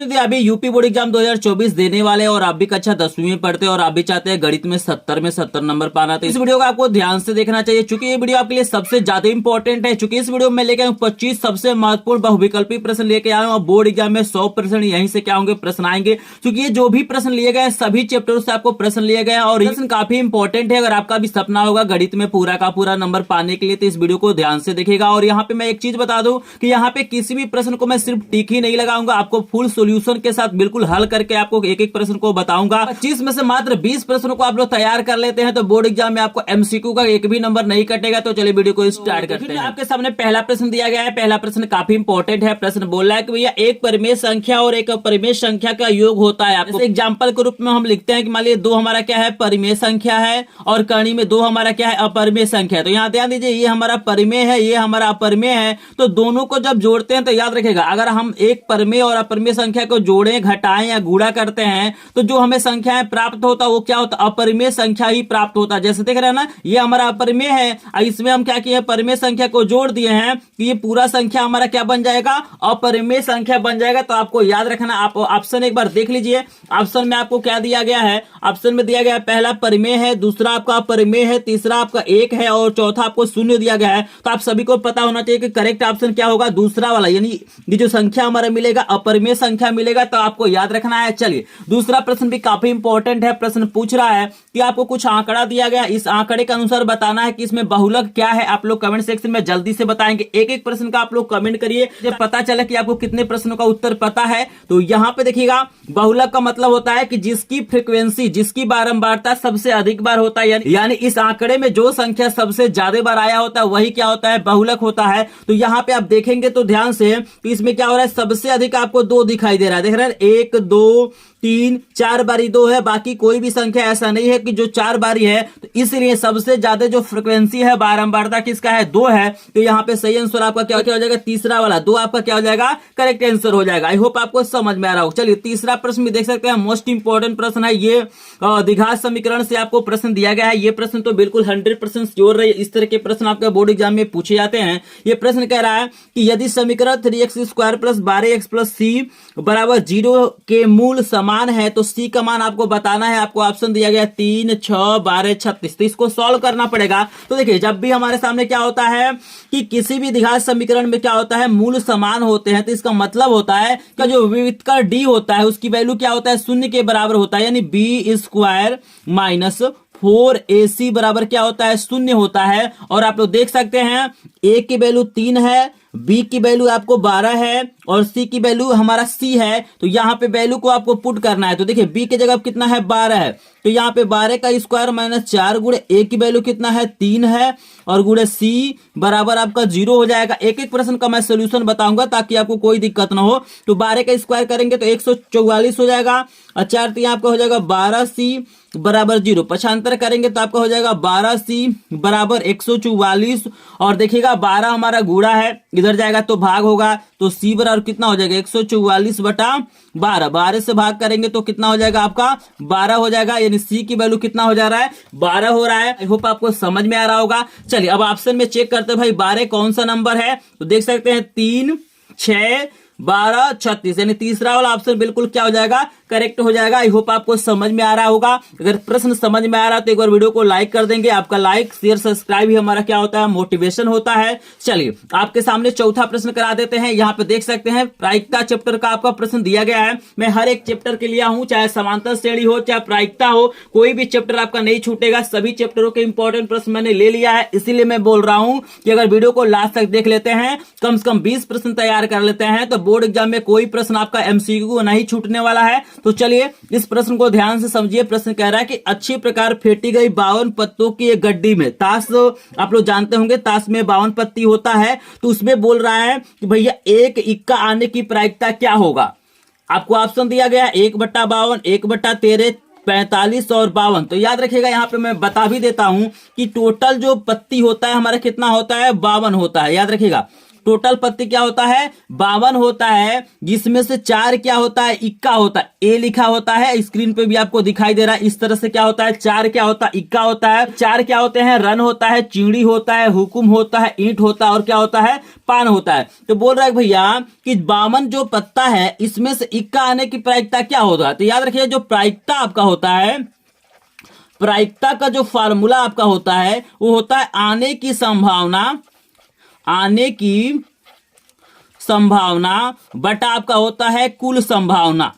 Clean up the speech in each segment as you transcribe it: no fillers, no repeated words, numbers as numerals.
यदि अभी UP board exam 2024 देने वाले और आप भी कक्षा 10वीं में पढ़ते हैं और आप भी चाहते हैं गणित में 70 नंबर पाना, तो इस वीडियो को आपको ध्यान से देखना चाहिए, क्योंकि ये वीडियो आपके लिए सबसे ज्यादा इंपॉर्टेंट है। क्योंकि इस वीडियो में लेके आऊँ 25 सबसे महत्वपूर्ण बहुविकल्पी प्रश्न लेके आए और बोर्ड एग्जाम में 100% यहीं से क्या होंगे, प्रश्न आएंगे। क्योंकि ये जो भी प्रश्न लिए गए सभी चैप्टरों से आपको प्रश्न लिए गए और प्रश्न काफी इंपॉर्टेंट है। अगर आपका भी सपना होगा गणित में पूरा का पूरा नंबर पाने के लिए, तो इस वीडियो को ध्यान से देखिएगा। और यहाँ पे मैं एक चीज बता दूं कि यहाँ पे किसी भी प्रश्न को मैं सिर्फ टिक ही नहीं लगाऊंगा, आपको फुल सोल्यूशन के साथ बिल्कुल हल करके आपको एक एक प्रश्न को बताऊंगा। 25 में से मात्र 20 प्रश्नों को आप लोग तैयार कर लेते हैं तो बोर्ड एग्जाम में आपको एमसीक्यू का एक भी नंबर नहीं कटेगा। तो चलिए वीडियो को स्टार्ट करते हैं। आपके सामने पहला प्रश्न दिया गया है। पहला प्रश्न काफी इंपॉर्टेंट है। प्रश्न बोल रहा है कि भैया एक परिमेय संख्या और एक अपरिमेय संख्या का योग होता है। आपको एग्जाम्पल के रूप में हम लिखते हैं कि मान लीजिए 2 हमारा क्या है, परिमेय संख्या है और कर्ण में 2 हमारा क्या है, अपरिमेय संख्या है। तो यहाँ ध्यान दीजिए, ये हमारा परिमेय है, ये हमारा अपरिमेय है। तो दोनों को जब जोड़ते हैं तो याद रखेगा, अगर हम एक परिमेय और अपरिमेय संख्या को जोड़ें, घटाएं या गुणा करते हैं तो जो हमें संख्याएं प्राप्त होता है वो क्या होता है, अपरिमेय संख्या ही प्राप्त होता है। जैसे देख रहे हैं ना, ये हमारा अपरिमेय है, इसमें हम क्या किए, परिमेय संख्या को जोड़ दिए हैं कि ये पूरा संख्या हमारा क्या बन जाएगा, अपरिमेय संख्या बन जाएगा। तो आपको याद रखना, आप ऑप्शन एक बार देख लीजिए। ऑप्शन में आपको क्या दिया गया है, ऑप्शन में दिया गया है पहला परिमेय है, दूसरा आपका अपरिमेय है, तीसरा आपका 1 है और चौथा आपको 0 दिया गया है। तो आप सभी को पता होना चाहिए कि करेक्ट ऑप्शन क्या होगा, दूसरा वाला, यानी ये जो संख्या हमारा मिलेगा अपरिमेय संख्या मिलेगा। तो आपको याद रखना है। चलिए दूसरा प्रश्न भी काफी इंपॉर्टेंट है। प्रश्न पूछ रहा है कि आपको कुछ आंकड़ा दिया गया, इस आंकड़े के अनुसार बताना है कि इसमें बहुलक क्या है। आप लोग कमेंट सेक्शन में जल्दी से बताएंगे, एक एक प्रश्न का आप लोग कमेंट करिए, जब पता चले कि आपको कितने प्रश्नों का उत्तर पता है। तो यहाँ पे देखिएगा, बहुलक का मतलब होता है कि जिसकी फ्रीक्वेंसी, जिसकी बारंबारता सबसे अधिक बार होता है, यानी इस आंकड़े में जो संख्या सबसे ज्यादा बार आया होता है वही क्या होता है, बहुलक होता है। तो यहाँ पे आप देखेंगे तो ध्यान से, इसमें क्या हो रहा है, सबसे अधिक आपको 2 दिखाई दे रहा है। देख रहे हैं 1 2 3 4 बारी 2 है, बाकी कोई भी संख्या ऐसा नहीं है कि जो 4 बारी है। तो इसलिए सबसे ज्यादा जो फ्रीक्वेंसी है, बारंबारता किसका है, 2 है। तो यहाँ पे सही आंसर आपका क्या हो जाएगा, तीसरा वाला 2 आपका क्या हो जाएगा, करेक्ट आंसर हो जाएगा। आई होप आपको समझ में आ रहा हो। चलिए तीसरा प्रश्न भी देख सकते हैं, मोस्ट इंपॉर्टेंट प्रश्न है ये। द्विघात समीकरण से आपको प्रश्न दिया गया है। ये प्रश्न तो बिल्कुल 100% श्योर रहे, इस तरह के प्रश्न आपके बोर्ड एग्जाम में पूछे जाते हैं। ये प्रश्न कह रहा है कि यदि समीकरण 3x² + 12x + c = 0 के मूल मान है तो C का मान आपको बताना है। आपको ऑप्शन दिया गया 3 6 12 36। तो इसको सॉल्व करना पड़ेगा। तो देखिए, जब भी हमारे सामने क्या होता है कि किसी भी द्विघात समीकरण में क्या होता है, मूल समान होते हैं, तो इसका मतलब होता है कि जो विविधकर D होता है उसकी वैल्यू क्या होता है, 0 के बराबर होता है, यानी b² - 4ac बराबर क्या होता है, 0 होता है। और आप लोग देख सकते हैं a की वैल्यू 3 है, b की वैल्यू आपको 12 है और c की वैल्यू हमारा c है। तो यहाँ पे वैल्यू को आपको पुट करना है। तो देखिए b की जगह कितना है, 12 है, तो यहाँ पे 12 का स्क्वायर - 4 गुणे a की वैल्यू कितना है, 3 है और गुणे c बराबर आपका 0 हो जाएगा। एक एक प्रश्न का मैं सोल्यूशन बताऊंगा ताकि आपको कोई दिक्कत ना हो। तो 12 का स्क्वायर करेंगे तो 144 हो जाएगा और 4 तो आपका हो जाएगा 12c बराबर 0। पक्षांतर करेंगे तो आपका हो जाएगा 12c बराबर 144। और देखिएगा 12 हमारा गुणा है, इधर जाएगा तो भाग होगा, तो c बराबर कितना हो जाएगा, 144/12। 12 से भाग करेंगे तो कितना हो जाएगा, आपका 12 हो जाएगा, यानी c की वैल्यू कितना हो जा रहा है, 12 हो रहा है। आई होप आपको समझ में आ रहा होगा। चलिए अब ऑप्शन में चेक करते हैं भाई 12 कौन सा नंबर है। तो देख सकते हैं 3 6 12 36, यानी तीसरा वाला ऑप्शन बिल्कुल क्या हो जाएगा, करेक्ट हो जाएगा। आई होप आपको समझ में आ रहा होगा। अगर प्रश्न समझ में आ रहा है तो एक बार वीडियो को लाइक कर देंगे। आपका लाइक शेयर सब्सक्राइब ही हमारा क्या होता है, मोटिवेशन होता है। चलिए आपके सामने चौथा प्रश्न करा देते हैं। यहाँ पे देख सकते हैं प्रायिकता चैप्टर का आपका प्रश्न दिया गया है। मैं हर एक चैप्टर के लिया हूं, चाहे समांतर श्रेणी हो चाहे प्रायिकता हो, कोई भी चैप्टर आपका नहीं छूटेगा। सभी चैप्टरों के इंपॉर्टेंट प्रश्न मैंने ले लिया है, इसीलिए मैं बोल रहा हूं कि अगर वीडियो को लास्ट तक देख लेते हैं, कम से कम 20 प्रश्न तैयार कर लेते हैं, तो बोर्ड एग्जाम में कोई प्रश्न आपका एमसीक्यू नहीं छूटने वाला है। तो चलिए इस प्रश्न को ध्यान से समझिए। प्रश्न कह रहा है कि अच्छी प्रकार फेंटी गई 52 पत्तों की एक गड्डी में, ताश आप लोग जानते होंगे, ताश में 52 पत्ती होता है, तो उसमें बोल रहा है कि भैया एक इक्का आने की प्रायिकता क्या होगा। आपको ऑप्शन दिया गया 1/52, 1/13, 45 और 52। तो याद रखिएगा, यहाँ पे मैं बता भी देता हूं कि टोटल जो पत्ती होता है हमारा कितना होता है, 52 होता है। याद रखिएगा टोटल पत्ती क्या होता है 52 होता है, जिसमें से 4 क्या होता है इक्का होता है। ए लिखा होता है, स्क्रीन पे भी आपको दिखाई दे रहा है। इस तरह से क्या होता है 4 क्या होता है इक्का होता है। 4 क्या होते हैं रन होता है, चिड़ी होता है, हुकुम होता है, ईंट होता है और क्या होता है पान होता है। तो बोल रहा है भैया कि 52 जो पत्ता है इसमें से इक्का आने की प्रायिकता क्या होगा। तो याद रखिए जो प्रायिकता आपका होता है, प्रायिकता का जो फार्मूला आपका होता है वो होता है आने की संभावना बटा आपका होता है कुल संभावना।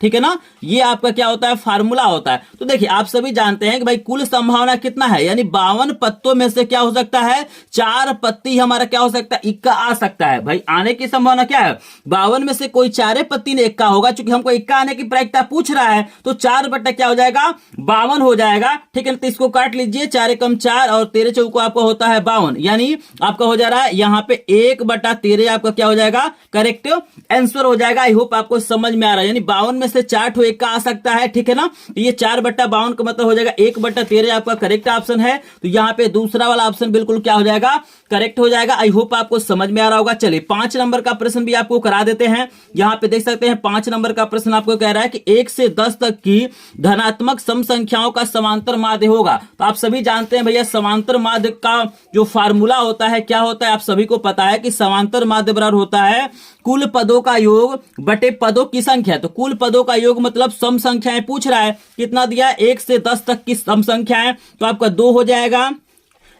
ठीक है ना, ये आपका क्या होता है फार्मूला होता है। तो देखिए आप सभी जानते हैं कि भाई कुल संभावना कितना है, यानी 52 पत्तों में से क्या हो सकता है 4 पत्ती हमारा क्या हो सकता है इक्का आ सकता है। भाई आने की संभावना क्या है 52 में से कोई 4 पत्ती ने इक्का होगा। चूंकि हमको इक्का आने की प्रायिकता पूछ रहा है तो 4 बटा क्या हो जाएगा 52 हो जाएगा। ठीक है, तो इसको काट लीजिए, 4 कम 4 और 13 चौको आपका होता है 52, यानी आपका हो जा रहा है यहाँ पे 1/13 आपका क्या हो जाएगा करेक्ट आंसर हो जाएगा। आई होप आपको समझ में आ रहा है, यानी 52 में से 4 ठो इक्का आ सकता है। ठीक है ना, तो ये 4/52 का मतलब हो जाएगा 1/13 आपका करेक्ट ऑप्शन है। तो यहाँ पे दूसरा वाला ऑप्शन बिल्कुल क्या हो जाएगा करेक्ट हो जाएगा। आई होप आपको समझ में आ रहा होगा। चलिए 5 नंबर का प्रश्न भी आपको करा देते हैं। यहाँ पे देख सकते हैं 5 नंबर का प्रश्न आपको कह रहा है कि 1 से 10 तक की धनात्मक सम संख्याओं का समांतर माध्य होगा। तो आप सभी जानते हैं भैया समांतर माध्य का जो फार्मूला होता है क्या होता है, आप सभी को पता है कि समांतर माध्य बराबर होता है कुल पदों का योग बटे पदों की संख्या। तो कुल पदों का योग मतलब सम संख्याएं पूछ रहा है, कितना दिया 1 से 10 तक की सम संख्याएं। तो आपका 2 हो जाएगा,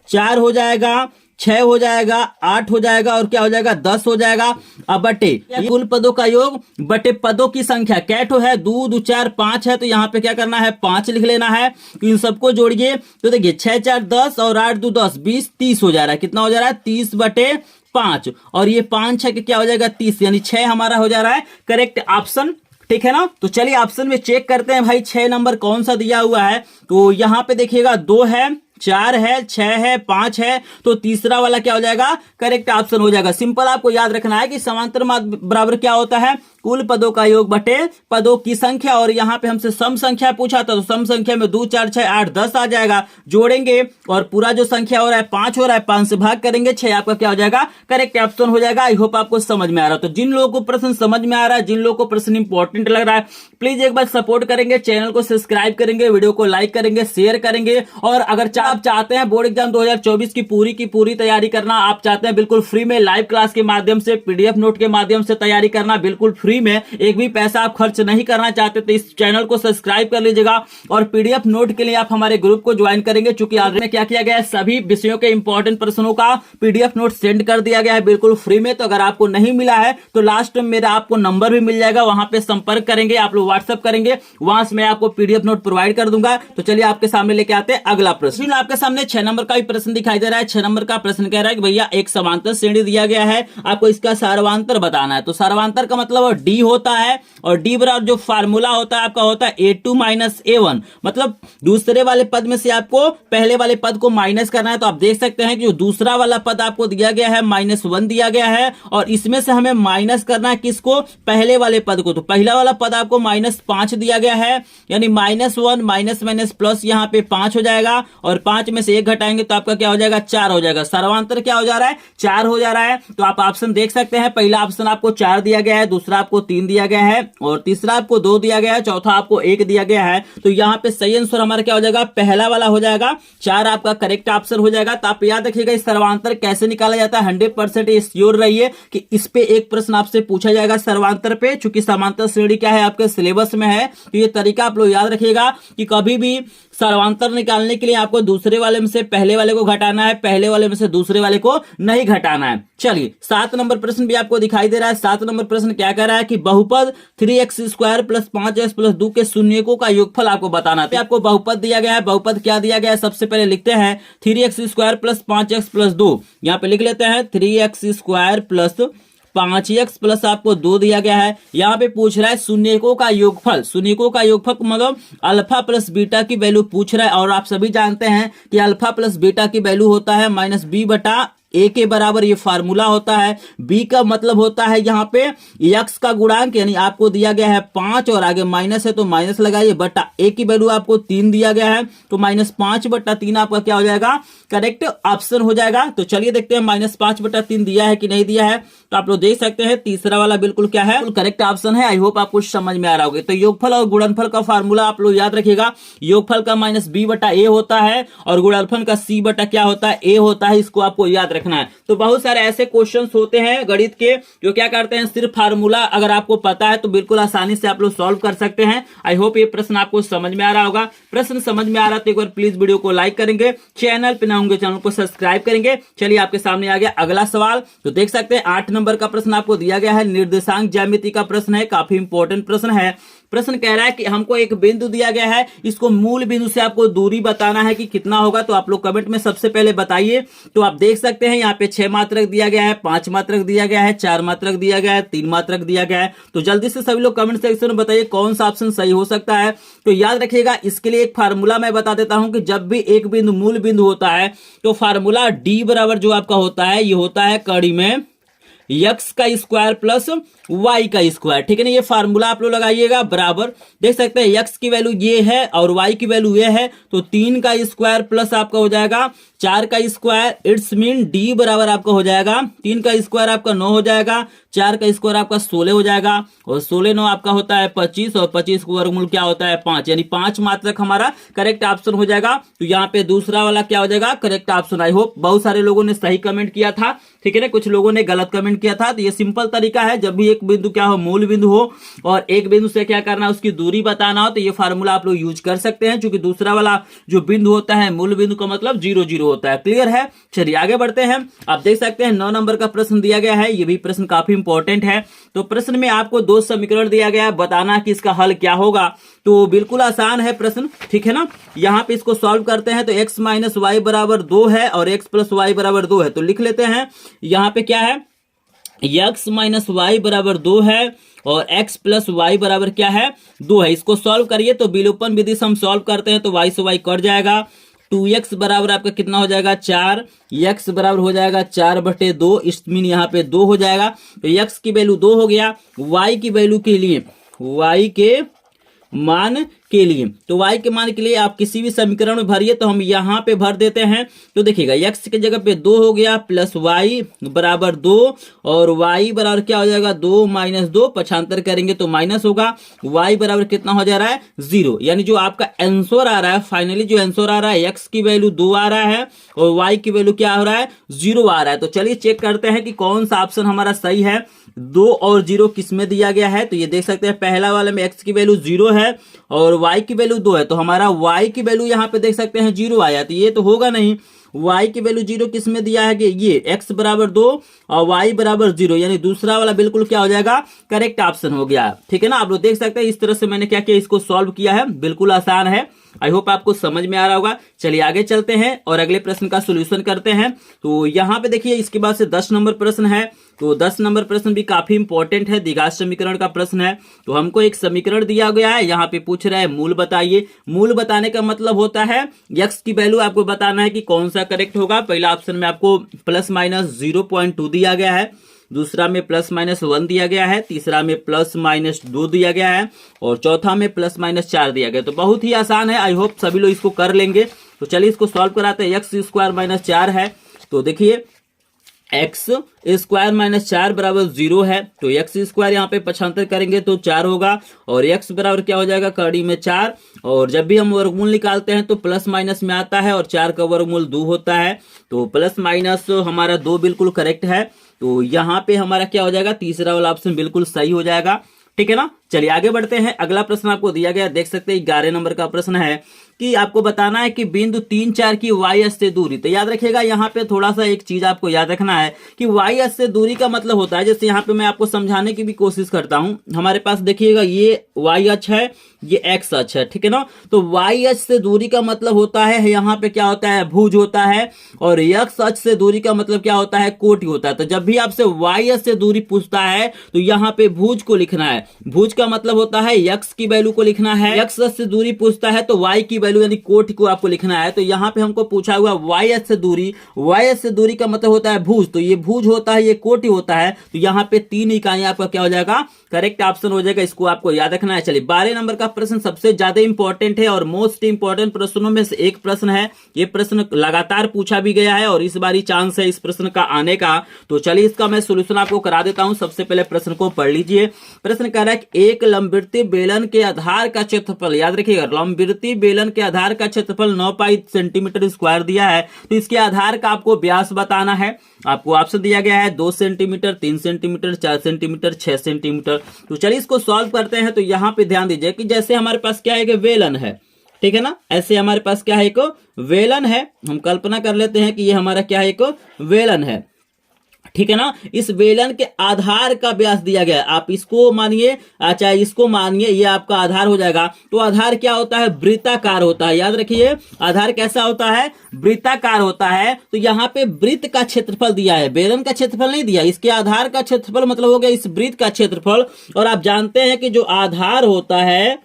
4 हो जाएगा, 6 हो जाएगा, 8 हो जाएगा और क्या हो जाएगा 10 हो जाएगा। अब बटे कुल पदों का योग बटे पदों की संख्या कैटो है 2 2 4 5 है, तो यहाँ पे क्या करना है 5 लिख लेना है। तो इन सबको जोड़िए तो देखिए 6 4 10 और 8 2 10 20 30 हो जा रहा है। कितना हो जा रहा है 30/5 और ये 5 6 क्या हो जाएगा 30, यानी 6 हमारा हो जा रहा है करेक्ट ऑप्शन। ठीक है ना, तो चलिए ऑप्शन में चेक करते हैं भाई 6 नंबर कौन सा दिया हुआ है। तो यहाँ पे देखिएगा 2 है, 4 है, 6 है, 5 है, तो तीसरा वाला क्या हो जाएगा करेक्ट ऑप्शन हो जाएगा। सिंपल आपको याद रखना है कि समांतर माध्य बराबर क्या होता है कुल पदों का योग बटे पदों की संख्या। और यहाँ पे हमसे सम संख्या पूछा था, तो सम संख्या में 2 4 6 8 10 आ जाएगा, जोड़ेंगे और पूरा जो संख्या हो रहा है 5 हो रहा है, 5 से भाग करेंगे 6 आपका क्या हो जाएगा करेक्ट ऑप्शन हो जाएगा। आई होप आपको समझ में आ रहा है। तो जिन लोगों को प्रश्न समझ में आ रहा है, जिन लोगों को प्रश्न इंपॉर्टेंट लग रहा है, प्लीज एक बार सपोर्ट करेंगे, चैनल को सब्सक्राइब करेंगे, वीडियो को लाइक करेंगे, शेयर करेंगे। और अगर आप चाहते हैं बोर्ड एग्जाम 2024 की पूरी तैयारी करना, आप चाहते हैं बिल्कुल फ्री में लाइव क्लास के माध्यम से पीडीएफ नोट के माध्यम से तैयारी करना बिल्कुल फ्री में, एक भी पैसा आप खर्च नहीं करना चाहते, तो इस चैनल को सब्सक्राइब कर लीजिएगा। और पीडीएफ नोट के लिए आप हमारे ग्रुप को ज्वाइन करेंगे, चूंकि आज में क्या किया गया है सभी विषयों के इंपॉर्टेंट प्रश्नों का पीडीएफ नोट सेंड कर दिया गया है बिल्कुल फ्री में। तो अगर आपको नहीं मिला है तो लास्ट में मेरा आपको नंबर भी मिल जाएगा, वहां पे संपर्क करेंगे, आप लोग व्हाट्सएप करेंगे, वहां से मैं आपको पीडीएफ नोट प्रोवाइड कर दूंगा। तो चलिए आपके सामने लेके आते हैं अगला प्रश्न। आपके सामने 6 नंबर का भी प्रश्न दिखाई दे रहा है। 6 नंबर का प्रश्न कह रहा है कि भैया एक समांतर श्रेणी दिया गया है, आपको इसका सार्वंतर बताना है। तो सार्वंतर का मतलब डी होता है और डी बराबर जो फार्मूला होता है आपका होता है a2 - a1, मतलब दूसरे वाले पद में से आपको पहले वाले पद को माइनस करना है। तो आप देख सकते हैं कि जो दूसरा वाला पद आपको दिया गया है -1 दिया गया है और इसमें से हमें माइनस करना है किसको पहले वाले पद को। तो पहला वाला पद आपको -5 दिया गया है, यानी -1 माइनस माइनस प्लस यहाँ पे 5 हो जाएगा और 5 में से 1 घटाएंगे तो आपका क्या हो जाएगा 4 हो जाएगा। सर्वांतर क्या हो जा रहा है 4 हो जा रहा है। तो आप ऑप्शन देख सकते हैं, पहला ऑप्शन आपको 4 दिया गया है, दूसरा आपको 3 दिया गया है और तीसरा आपको 2 दिया गया है, चौथा आपको 1 दिया गया है। तो यहाँ पे सही आंसर हमारा क्या हो जाएगा पहला वाला हो जाएगा, 4 आपका करेक्ट ऑप्शन हो जाएगा। तो आप याद रखिएगा इस सर्वांतर कैसे निकाला जाता है, 100% ये श्योर रहिए कि इस पे एक प्रश्न आपसे पूछा जाएगा सर्वांतर पे, चूंकि समांतर श्रेणी क्या है आपके सिलेबस में है। तो ये तरीका आप लोग याद रखिएगा कि कभी भी सर्वांतर निकालने के लिए आपको दूसरे वाले में से पहले वाले को घटाना है, पहले वाले में से दूसरे वाले को नहीं घटाना है। चलिए 7 नंबर प्रश्न भी आपको दिखाई दे रहा है। 7 नंबर प्रश्न क्या कह रहा है कि बहुपद 3x² + 5x + 2 के शून्यकों का योगफल आपको बताना है। आपको बहुपद दिया गया है, बहुपद क्या दिया गया है सबसे पहले लिखते हैं 3x² + 5x + 2, यहाँ पे लिख लेते हैं 3x² + 5x + आपको 2 दिया गया है। यहाँ पे पूछ रहा है शून्यकों का योगफल, शून्यकों का योगफल मतलब अल्फा प्लस बीटा की वैल्यू पूछ रहा है। और आप सभी जानते हैं कि अल्फा प्लस बीटा की वैल्यू होता है -b/a a के बराबर ये फार्मूला होता है। b का मतलब होता है यहाँ पे x का गुणांक, यानी आपको दिया गया है 5 और आगे माइनस है तो माइनस लगाइए, बटा a की वैल्यू आपको 3 दिया गया है तो -5/3 आपका क्या हो जाएगा, करेक्ट ऑप्शन हो जाएगा। तो चलिए देखते हैं -5/3 दिया है कि नहीं दिया है। तो आप लोग देख सकते हैं तीसरा वाला बिल्कुल क्या है, करेक्ट ऑप्शन है। आई होप आपको समझ में आ रहा होगा। तो योगफल और गुणनफल का फार्मूला आप लोग याद रखिएगा, योगफल का -b/a होता है और गुणनफल का c बटा क्या होता है, a होता है। इसको आपको याद रखना है। तो बहुत सारे ऐसे क्वेश्चंस होते हैं गणित के जो क्या करते हैं, सिर्फ फार्मूला अगर आपको पता है तो बिल्कुल आसानी से आप लोग सॉल्व कर सकते हैं। आई होप ये प्रश्न आपको समझ में आ रहा होगा। प्रश्न समझ में आ रहा तो एक बार प्लीज वीडियो को लाइक करेंगे, चैनल पे नए होंगे चैनल को सब्सक्राइब करेंगे। चलिए आपके सामने आ गया अगला सवाल। तो देख सकते हैं 8 नंबर का प्रश्न आपको दिया गया है, निर्देशांक ज्यामिति का प्रश्न है, काफी इंपॉर्टेंट प्रश्न है। प्रश्न कह रहा है कि हमको एक बिंदु दिया गया है, इसको मूल बिंदु से आपको दूरी बताना है कि कितना होगा। तो आप लोग कमेंट में सबसे पहले बताइए। तो आप देख सकते हैं यहाँ पे 6 मात्रक दिया गया है, 5 मात्रक दिया गया है, 4 मात्रक दिया गया है, 3 मात्रक दिया गया है। तो जल्दी से सभी लोग कमेंट सेक्शन में बताइए कौन सा ऑप्शन सही हो सकता है। तो याद रखिएगा, इसके लिए एक फार्मूला मैं बता देता हूं कि जब भी एक बिंदु मूल बिंदु होता है तो फार्मूला d बराबर जो आपका होता है ये होता है कड़ी में x का स्क्वायर प्लस y का स्क्वायर। ठीक है ना, ये फार्मूला आप लोग लगाइएगा बराबर। देख सकते हैं x की वैल्यू ये है और y की वैल्यू ये है, तो 3 का स्क्वायर प्लस आपका हो जाएगा 4 का स्क्वायर। इट्स मीन d बराबर आपका हो जाएगा 3 का स्क्वायर आपका 9 हो जाएगा, 4 का स्क्वायर आपका 16 हो जाएगा और 16 9 आपका होता है 25 और 25 का वर्गमूल क्या होता है 5, यानी 5 मात्रक हमारा करेक्ट ऑप्शन हो जाएगा। तो यहाँ पे दूसरा वाला क्या हो जाएगा, करेक्ट ऑप्शन। आई होप बहुत सारे लोगों ने सही कमेंट किया था, ठीक है ना, कुछ लोगों ने गलत कमेंट किया था। तो ये सिंपल तरीका है, जब भी एक बिंदु क्या हो, मूल बिंदु हो और एक बिंदु से क्या करना है, उसकी दूरी बताना हो, तो ये फार्मूला आप लोग यूज कर सकते हैं। क्योंकि दूसरा वाला जो बिंदु होता है मूल बिंदु का मतलब 0 0 होता है। क्लियर है, चलिए आगे बढ़ते हैं। आप देख सकते हैं 9 नंबर का प्रश्न दिया गया है, ये भी प्रश्न काफी इंपॉर्टेंट है। तो प्रश्न में आपको 2 समीकरण दिया गया है, बताना कि इसका हल क्या होगा। तो बिल्कुल आसान है प्रश्न, ठीक है ना। यहाँ पे इसको सॉल्व करते हैं तो x माइनस वाई बराबर 2 है और x प्लस वाई बराबर 2 है। तो लिख लेते हैं, यहाँ पे क्या है, x माइनस वाई बराबर 2 है और x प्लस वाई बराबर क्या है, 2 है। इसको सॉल्व करिए तो विलोपन विधि से हम सॉल्व करते हैं तो y से y कट जाएगा। 2x बराबर आपका कितना हो जाएगा 4, x बराबर हो जाएगा 4/2, इस मीन यहाँ पे 2 हो जाएगा। तो x की वैल्यू 2 हो गया, y की वैल्यू के लिए, y के मान के लिए, तो y के मान के लिए आप किसी भी समीकरण में भरिए। तो हम यहाँ पे भर देते हैं। तो देखिएगा x की जगह पे 2 हो गया प्लस y बराबर 2 और y बराबर क्या हो जाएगा 2 माइनस 2, पक्षांतर करेंगे तो माइनस होगा। y बराबर कितना हो जा रहा है 0, यानी जो आपका आंसर आ रहा है, फाइनली जो आंसर आ रहा है x की वैल्यू 2 आ रहा है और y की वैल्यू क्या हो रहा है 0 आ रहा है। तो चलिए चेक करते हैं कि कौन सा ऑप्शन हमारा सही है। 2 और 0 किस में दिया गया है, तो ये देख सकते हैं पहला वाले में x की वैल्यू 0 है और y की वैल्यू 2 है। तो हमारा y की वैल्यू यहाँ पे देख सकते हैं 0 आया, तो ये तो होगा नहीं। y की वैल्यू 0 किस में दिया है कि ये x बराबर 2 और y बराबर 0, यानी दूसरा वाला बिल्कुल क्या हो जाएगा, करेक्ट ऑप्शन हो गया। ठीक है ना, आप लोग देख सकते हैं इस तरह से मैंने क्या किया, इसको सॉल्व किया है, बिल्कुल आसान है। आई होप आपको समझ में आ रहा होगा। चलिए आगे चलते हैं और अगले प्रश्न का सोल्यूशन करते हैं। तो यहाँ पे देखिए इसके बाद से 10 नंबर प्रश्न है। तो 10 नंबर प्रश्न भी काफी इंपॉर्टेंट है, द्विघात समीकरण का प्रश्न है। तो हमको एक समीकरण दिया गया है, यहाँ पे पूछ रहा है मूल बताइए। मूल बताने का मतलब होता है x की वैल्यू आपको बताना है कि कौन सा करेक्ट होगा। पहला ऑप्शन में आपको प्लस माइनस 0.2 दिया गया है, दूसरा में प्लस माइनस 1 दिया गया है, तीसरा में प्लस माइनस 2 दिया गया है और चौथा में प्लस माइनस 4 दिया गया। तो बहुत ही आसान है, आई होप सभी लोग इसको कर लेंगे। तो चलिए इसको सॉल्व कराते हैं। x स्क्वायर माइनस 4 है, तो देखिए x स्क्वायर माइनस 4 बराबर 0 है, तो x स्क्वायर यहाँ पे पक्षांतर करेंगे तो 4 होगा और x बराबर क्या हो जाएगा कड़ी में 4। और जब भी हम वर्गमूल निकालते हैं तो प्लस माइनस में आता है और 4 का वर्गमूल 2 होता है। तो प्लस माइनस हमारा 2 बिल्कुल करेक्ट है। तो यहाँ पे हमारा क्या हो जाएगा, तीसरा वाला ऑप्शन बिल्कुल सही हो जाएगा। ठीक है ना, चलिए आगे बढ़ते हैं। अगला प्रश्न आपको दिया गया, देख सकते हैं 11 नंबर का प्रश्न है कि आपको बताना है कि बिंदु 3 4 की वाई अक्ष से दूरी। तो याद रखिएगा यहाँ पे थोड़ा सा एक चीज आपको याद रखना है कि वाई अक्ष से दूरी का मतलब होता है, जैसे यहाँ पे मैं आपको समझाने की भी कोशिश करता हूँ। हमारे पास देखिएगा ये वाई अक्ष है, ये एक्स अक्ष है, ठीक है ना। तो वाई अक्ष से दूरी का मतलब होता है, यहाँ पे क्या होता है भुज होता है और एक्स अक्ष से दूरी का मतलब क्या होता है कोटि होता है। तो जब भी आपसे वाई अक्ष से दूरी पूछता है तो यहाँ पे भुज को लिखना है। भुज का मतलब होता है एक्स की वैल्यू को लिखना है। एक्स अक्ष से दूरी पूछता है तो वाई की वैल्यू वैल्यू यानी कोटि को आपको लिखना है। तो यहाँ पे हमको पूछा हुआ वाई एस से दूरी, वाई एस से दूरी का मतलब होता है भुज, तो ये भुज होता है, ये कोटि होता है। तो यहाँ पे 3 इकाइयां आपका क्या हो जाएगा, करेक्ट ऑप्शन हो जाएगा। इसको आपको याद रखना है। चलिए 12 नंबर का प्रश्न सबसे ज्यादा इंपॉर्टेंट है और मोस्ट इंपॉर्टेंट प्रश्नों में से एक प्रश्न है। ये प्रश्न लगातार पूछा भी गया है और इस बार चांस है इस प्रश्न का आने का। तो चलिए इसका मैं सोल्यूशन आपको करा देता हूं। सबसे पहले प्रश्न को पढ़ लीजिए। प्रश्न कह रहा है कि एक लंबवृत्तीय बेलन के आधार का क्षेत्रफल, याद रखिएगा लंबवृत्तीय बेलन के आधार का क्षेत्रफल 9 पाई सेंटीमीटर स्क्वायर दिया है। तो इसके आधार का आपको व्यास बताना है। आपको ऑप्शन दिया गया है 2 सेंटीमीटर, 3 सेंटीमीटर, 4 सेंटीमीटर, 6 सेंटीमीटर। तो चलिए इसको सॉल्व करते हैं। तो यहां पे ध्यान दीजिए कि जैसे हमारे पास क्या है कि वेलन है, ठीक है ना, ऐसे हमारे पास क्या है, एक वेलन है। हम कल्पना कर लेते हैं कि ये हमारा क्या है, एक वेलन है, ठीक है ना। इस वेलन के आधार का व्यास दिया गया है। आप इसको मानिए चाहे इसको मानिए, ये आपका आधार हो जाएगा। तो आधार क्या होता है, वृत्ताकार होता है। याद रखिए आधार कैसा होता है, वृत्ताकार होता है। तो यहाँ पे वृत्त का क्षेत्रफल दिया है, बेलन का क्षेत्रफल नहीं दिया। इसके आधार का क्षेत्रफल मतलब हो गया इस वृत्त का क्षेत्रफल। और आप जानते हैं कि जो आधार होता है,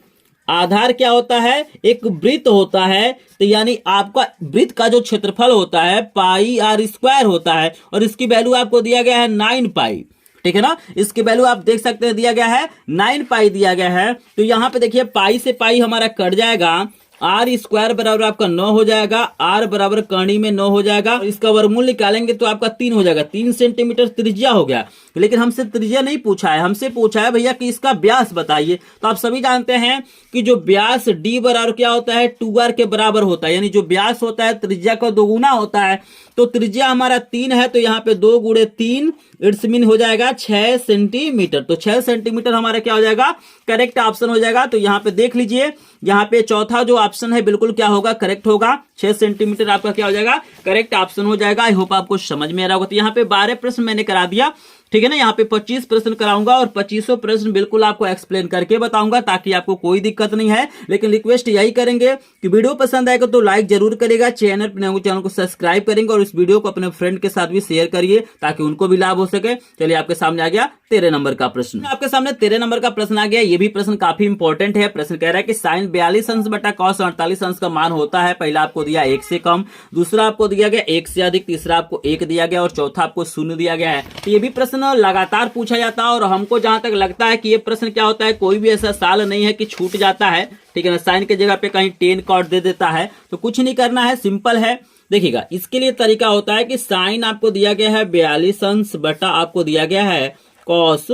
आधार क्या होता है, एक वृत्त होता है। तो यानी आपका वृत्त का जो क्षेत्रफल होता है पाई आर स्क्वायर होता है। और इसकी वैल्यू आपको दिया गया है 9 पाई, ठीक है ना। इसकी वैल्यू आप देख सकते हैं दिया गया है 9 पाई दिया गया है। तो यहां पे देखिए पाई से पाई हमारा कट जाएगा, आर स्क्वायर बराबर आपका 9 हो जाएगा, आर बराबर कर्ण में 9 हो जाएगा। इसका वर्गमूल निकालेंगे तो आपका 3 हो जाएगा। 3 सेंटीमीटर त्रिज्या हो गया। लेकिन हमसे त्रिज्या नहीं पूछा है, हमसे पूछा है भैया कि इसका व्यास बताइए। तो आप सभी जानते हैं कि जो व्यास डी बराबर क्या होता है, 2r के बराबर होता है। यानी जो व्यास होता है त्रिज्या का दोगुना होता है। तो त्रिज्या हमारा 3 है, तो यहाँ पे 2 गुणे 3 इट्स मीन हो जाएगा 6 सेंटीमीटर। तो 6 सेंटीमीटर हमारा क्या हो जाएगा, करेक्ट ऑप्शन हो जाएगा। तो यहाँ पे देख लीजिए, यहाँ पे चौथा जो ऑप्शन है बिल्कुल क्या होगा, करेक्ट होगा। 6 सेंटीमीटर आपका क्या हो जाएगा, करेक्ट ऑप्शन हो जाएगा। आई होप आपको समझ में आ रहा होगा। तो यहाँ पे 12 प्रश्न मैंने करा दिया, ठीक है ना। यहाँ पे 25 प्रश्न कराऊंगा और 25 प्रश्न बिल्कुल आपको एक्सप्लेन करके बताऊंगा ताकि आपको कोई दिक्कत नहीं है। लेकिन रिक्वेस्ट यही करेंगे कि वीडियो पसंद आएगा तो लाइक जरूर करेगा, चैनल को सब्सक्राइब करेंगे और इस वीडियो को अपने फ्रेंड के साथ भी शेयर करिए ताकि उनको भी लाभ हो सके। चलिए आपके सामने आ गया 13 नंबर का प्रश्न। आपके सामने 13 नंबर का प्रश्न आ गया। ये भी प्रश्न काफी इंपॉर्टेंट है। प्रश्न कह रहा है कि साइन 42 अंश बटा कॉस 48 अंश का मान होता है। पहला आपको दिया 1 से कम, दूसरा आपको दिया गया 1 से अधिक, तीसरा आपको 1 दिया गया और चौथा आपको 0 दिया गया है। तो ये भी प्रश्न लगातार पूछा जाता है और हमको जहां तक लगता है कि ये प्रश्न क्या होता है, कोई भी ऐसा साल नहीं है कि छूट जाता है, ठीक है ना। साइन के जगह पे कहीं 10 कॉट दे देता है। तो कुछ नहीं करना है, सिंपल है। देखिएगा इसके लिए तरीका होता है कि साइन आपको दिया गया है 42 अंश बटा आपको दिया गया है कॉस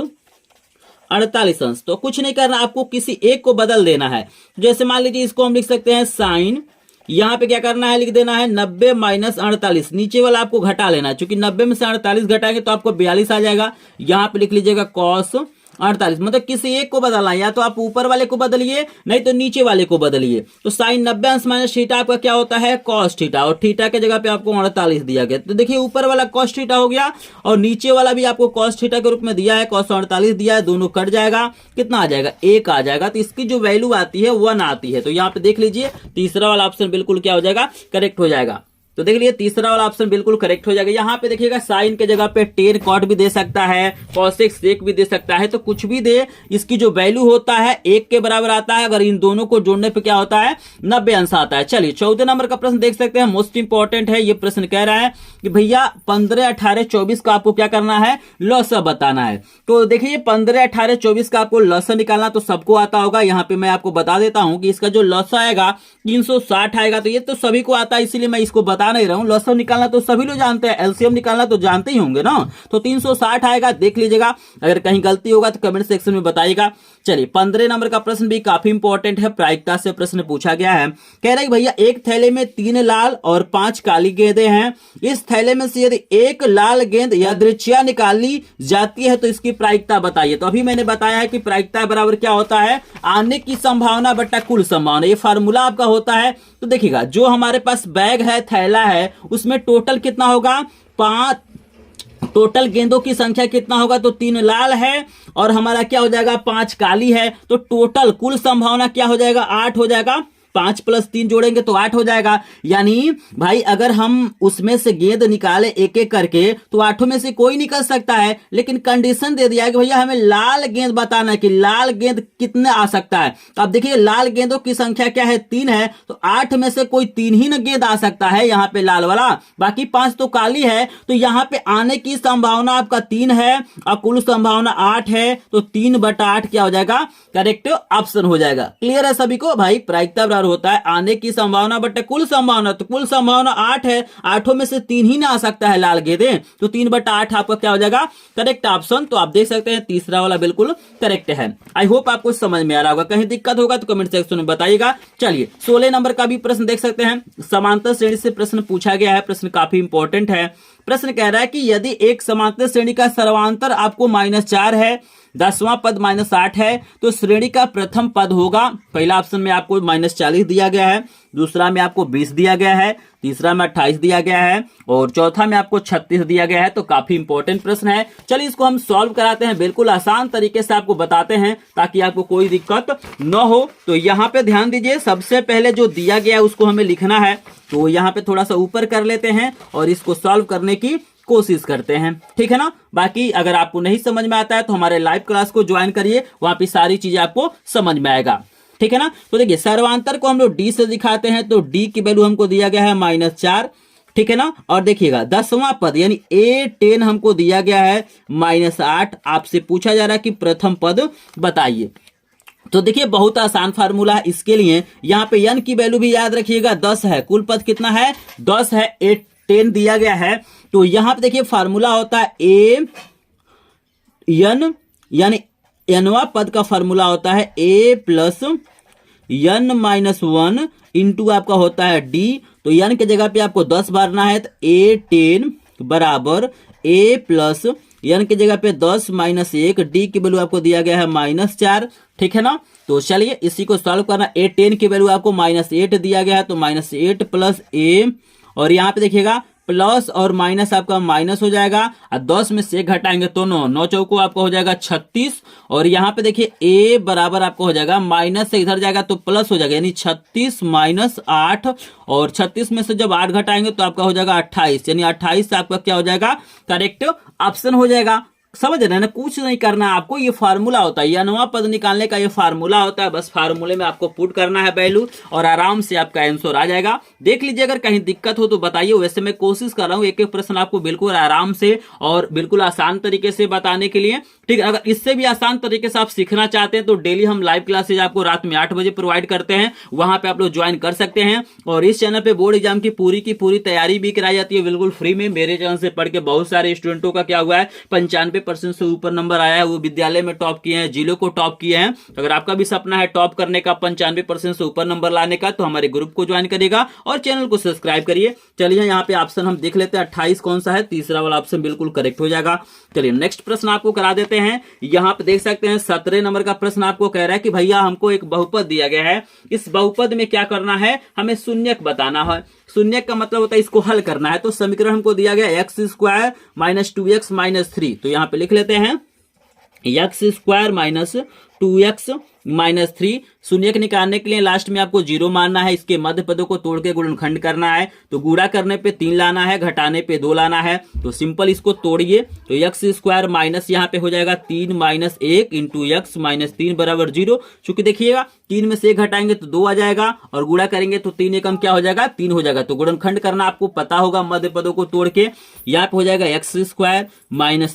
48 अंश। तो कुछ नहीं करना, आपको किसी एक को बदल देना है। जैसे मान लीजिए इसको हम लिख सकते हैं साइन, यहाँ पे क्या करना है, लिख देना है 90 माइनस 48। नीचे वाला आपको घटा लेना है, क्योंकि 90 में से 48 घटाएंगे तो आपको 42 आ जाएगा। यहाँ पे लिख लीजिएगा कॉस 48, मतलब किसी एक को बदलना है, या तो आप ऊपर वाले को बदलिए नहीं तो नीचे वाले को बदलिए। तो साइन 90 अंश माइनस थीटा आपका क्या होता है, कॉस थीटा, और थीटा के जगह पे आपको 48 दिया गया। तो देखिए ऊपर वाला कॉस थीटा हो गया और नीचे वाला भी आपको कॉस थीटा के रूप में दिया है, कॉस 48 दिया है। दोनों कट जाएगा, कितना आ जाएगा, 1 आ जाएगा। तो इसकी जो वैल्यू आती है 1 आती है। तो यहाँ पे देख लीजिए तीसरा वाला ऑप्शन बिल्कुल क्या हो जाएगा, करेक्ट हो जाएगा। तो देख लीजिए तीसरा वाला ऑप्शन बिल्कुल करेक्ट हो जाएगा। यहाँ पे देखिएगा साइन के जगह पे 10 कॉट भी दे सकता है, कॉसेक सेक भी दे सकता है। तो कुछ भी दे, इसकी जो वैल्यू होता है 1 के बराबर आता है। अगर इन दोनों को जोड़ने पे क्या होता है, 90 अंश आता है। चलिए 14 नंबर का प्रश्न देख सकते हैं, मोस्ट इंपॉर्टेंट है। ये प्रश्न कह रहा है कि भैया 15, 18, 24 का आपको क्या करना है, लॉसा बताना है। तो देखिए 15, 18, 24 का आपको लॉसा निकालना तो सबको आता होगा। यहाँ पे मैं आपको बता देता हूं कि इसका जो लॉसा आएगा 360 आएगा। तो ये तो सभी को आता है, इसीलिए मैं इसको बता नहीं रहा हूं। लॉसम निकालना तो सभी लोग जानते हैं, एलसीएम निकालना तो जानते ही होंगे ना। तो 360 आएगा, देख लीजिएगा। अगर कहीं गलती होगा तो कमेंट सेक्शन में बताइएगा। चलिए 15 नंबर का प्रश्न भी काफी इंपॉर्टेंट है, प्रायिकता से प्रश्न पूछा गया है। कह रहा है भैया एक थैले में 3 लाल और 5 काली गेंदें हैं। इस थैले में से यदि एक लाल गेंद यादृच्छिक निकाली जाती है तो इसकी प्रायिकता बताइए। तो अभी मैंने बताया है कि प्रायिकता बराबर क्या होता है, आने की संभावना बटा कुल संभावना। ये फार्मूला आपका होता है। तो देखिएगा जो हमारे पास बैग है, थैला है, उसमें टोटल कितना होगा, 5। टोटल गेंदों की संख्या कितना होगा, तो 3 लाल है और हमारा क्या हो जाएगा, 5 काली है। तो टोटल कुल संभावना क्या हो जाएगा, 8 हो जाएगा। 5 + 3 जोड़ेंगे तो 8 हो जाएगा। यानी भाई अगर हम उसमें से गेंद निकाले एक एक करके तो 8 में से कोई निकल सकता है, लेकिन कंडीशन दे दिया है कि भैया हमें लाल गेंद बताना है कि लाल गेंद कितने आ सकता है। अब देखिए लाल गेंदों की संख्या क्या है, 3 है, तो 8 में से कोई 3 ही न गेंद आ सकता है यहाँ पे लाल वाला, बाकी 5 तो काली है। तो यहाँ पे आने की संभावना आपका 3 है और कुल संभावना 8 है, तो 3/8 क्या हो जाएगा, करेक्ट ऑप्शन हो जाएगा। क्लियर है सभी को भाई, प्रायिकता बराबर होता है आने की संभावना बटे कुल संभावना, तो कुल संभावना 8 है, 8 में से 3 ही ना आ सकता है लाल गेंदें, तो 3/8 आपका क्या हो जाएगा, करेक्ट ऑप्शन। तो आप देख सकते हैं तीसरा वाला बिल्कुल करेक्ट है। आई होप आपको समझ में आ रहा होगा, कहीं दिक्कत होगा तो कमेंट सेक्शन में बताइएगा। चलिए 16 नंबर का भी प्रश्न देख सकते हैं, समांतर श्रेणी से प्रश्न पूछा गया है, प्रश्न काफी इंपॉर्टेंट है। प्रश्न कह रहा है कि यदि एक समांतर श्रेणी का सर्वांतर आपको -4 है, 10वां पद -8 है, तो श्रेणी का प्रथम पद होगा, पहला ऑप्शन में आपको -40 दिया गया है, दूसरा में आपको 20 दिया गया है, तीसरा में 28 दिया गया है और चौथा में आपको 36 दिया गया है। तो काफी इंपॉर्टेंट प्रश्न है। चलिए इसको हम सॉल्व कराते हैं, बिल्कुल आसान तरीके से आपको बताते हैं ताकि आपको कोई दिक्कत न हो। तो यहाँ पे ध्यान दीजिए, सबसे पहले जो दिया गया है उसको हमें लिखना है, तो यहाँ पे थोड़ा सा ऊपर कर लेते हैं और इसको सॉल्व करने की कोशिश करते हैं, ठीक है ना। बाकी अगर आपको नहीं समझ में आता है तो हमारे लाइव क्लास को ज्वाइन करिए, वहां पे सारी चीजें आपको समझ में आएगा, ठीक है ना। तो देखिए सर्वांतर को हम लोग डी से दिखाते हैं, तो डी की वैल्यू हमको दिया गया है -4, ठीक है ना। और देखिएगा 10वां पद यानी A10 हमको दिया गया है -8, आपसे पूछा जा रहा है कि प्रथम पद बताइए। तो देखिए बहुत आसान फार्मूला है इसके लिए, यहाँ पे n की वैल्यू भी याद रखिएगा 10 है, कुल पद कितना है 10 है, A10 दिया गया है। तो यहां पे देखिए फार्मूला होता है A n, यानी nवां पद का फार्मूला होता है A + n-1 इंटू आपका होता है D। तो n की जगह पे आपको 10 भरना है, तो A10 बराबर A + n की जगह पे 10 - 1, D की वैल्यू आपको दिया गया है -4, ठीक है ना। तो चलिए इसी को सॉल्व करना, A10 की वैल्यू आपको -8 दिया गया है, तो -8 + A, और यहाँ पे देखिएगा प्लस और माइनस आपका माइनस हो जाएगा, और 10 में से घटाएंगे तो 9, 9 चौको आपको हो जाएगा 36, और यहाँ पे देखिए A बराबर आपको हो जाएगा, माइनस से इधर जाएगा तो प्लस हो जाएगा, यानी 36 - 8, और 36 में से जब 8 घटाएंगे तो आपका हो जाएगा 28, यानी 28 से आपका क्या हो जाएगा, करेक्ट ऑप्शन हो जाएगा। समझ रहे हैं ना, कुछ नहीं करना है आपको, ये फार्मूला होता है, नवा पद निकालने का ये फार्मूला होता है, बस फार्मूले में आपको पुट करना है वैल्यू और आराम से आपका आंसर आ जाएगा। देख लीजिए, अगर कहीं दिक्कत हो तो बताइए, वैसे मैं कोशिश कर रहा हूँ एक एक प्रश्न आपको बिल्कुल आराम से और बिल्कुल आसान तरीके से बताने के लिए, ठीक है। अगर इससे भी आसान तरीके से आप सीखना चाहते हैं तो डेली हम लाइव क्लासेज आपको रात में 8 बजे प्रोवाइड करते हैं, वहां पे आप लोग ज्वाइन कर सकते हैं। और इस चैनल पे बोर्ड एग्जाम की पूरी तैयारी भी कराई जाती है बिल्कुल फ्री में। मेरे चैनल से पढ़ के बहुत सारे स्टूडेंटों का क्या हुआ है, 95% से ऊपर नंबर आया है, वो विद्यालय में टॉप किए हैं, जिलों को टॉप किए हैं। अगर आपका भी सपना है टॉप करने का, 95% से ऊपर नंबर लाने का, तो हमारे ग्रुप को ज्वाइन करिएगा और चैनल को सब्सक्राइब करिए। चलिए यहाँ पे ऑप्शन हम देख लेते हैं, 28 कौन सा है, तीसरा वाला ऑप्शन बिल्कुल करेक्ट हो जाएगा। चलिए नेक्स्ट प्रश्न आपको करा देते हैं। यहाँ पे देख सकते हैं 17 नंबर का प्रश्न आपको कह रहा है कि भैया हमको एक बहुपद दिया गया है, इस बहुपद में क्या करना है, हमें शून्यक बताना है। शून्यक का मतलब होता है इसको हल करना है। तो समीकरण हमको दिया गया x² - 2x - 3, तो यहाँ पे लिख लेते हैं x² - 2x - 3। शून्यक निकालने के लिए लास्ट में आपको 0 मानना है, इसके मध्य पदों को तोड़ के गुणनखंड करना है। तो गुणा करने पे 3 लाना है, घटाने पे 2 लाना है। तो सिंपल इसको तोड़िए, तो x² माइनस यहाँ पे हो जाएगा 3 - 1 इंटू x - 3 बराबर 0। चूंकि देखिएगा 3 में से 1 घटाएंगे तो 2 आ जाएगा, और गुणा करेंगे तो 3 एकम क्या हो जाएगा, 3 हो जाएगा। तो गुणनखंड करना आपको पता होगा मध्य पदों को तोड़ के। यहाँ पे हो जाएगा x² -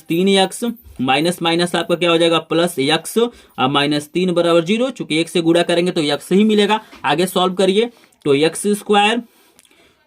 3x माइनस माइनस आपका क्या हो जाएगा प्लस x -3 बराबर 0। चूंकि 1 से गुणा करेंगे तो x ही मिलेगा। आगे सॉल्व करिए, तो x²,